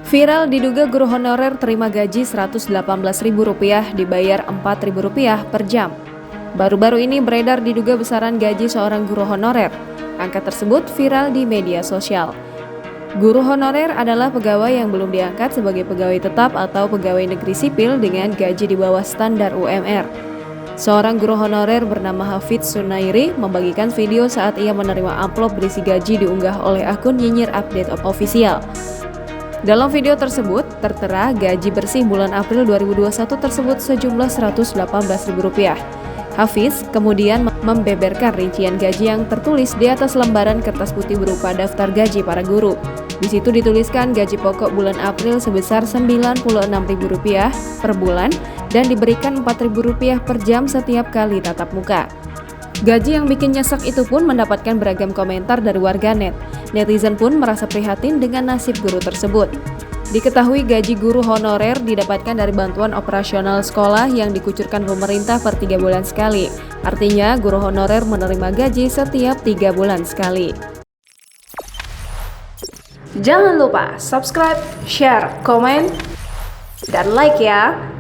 Viral diduga guru honorer terima gaji Rp118.000 dibayar Rp4.000 per jam. Baru-baru ini beredar diduga besaran gaji seorang guru honorer. Angka tersebut viral di media sosial. Guru honorer adalah pegawai yang belum diangkat sebagai pegawai tetap atau pegawai negeri sipil dengan gaji di bawah standar UMR. Seorang guru honorer bernama Hafidz Sunairi membagikan video saat ia menerima amplop berisi gaji diunggah oleh akun Nyinyir Update Official. Dalam video tersebut, tertera gaji bersih bulan April 2021 tersebut sejumlah Rp118.000. Hafidz kemudian membeberkan rincian gaji yang tertulis di atas lembaran kertas putih berupa daftar gaji para guru. Di situ dituliskan gaji pokok bulan April sebesar Rp96.000 per bulan dan diberikan Rp4.000 per jam setiap kali tatap muka. Gaji yang bikin nyesek itu pun mendapatkan beragam komentar dari warganet. Netizen pun merasa prihatin dengan nasib guru tersebut. Diketahui gaji guru honorer didapatkan dari bantuan operasional sekolah yang dikucurkan pemerintah per 3 bulan sekali. Artinya guru honorer menerima gaji setiap 3 bulan sekali. Jangan lupa subscribe, share, komen, dan like ya!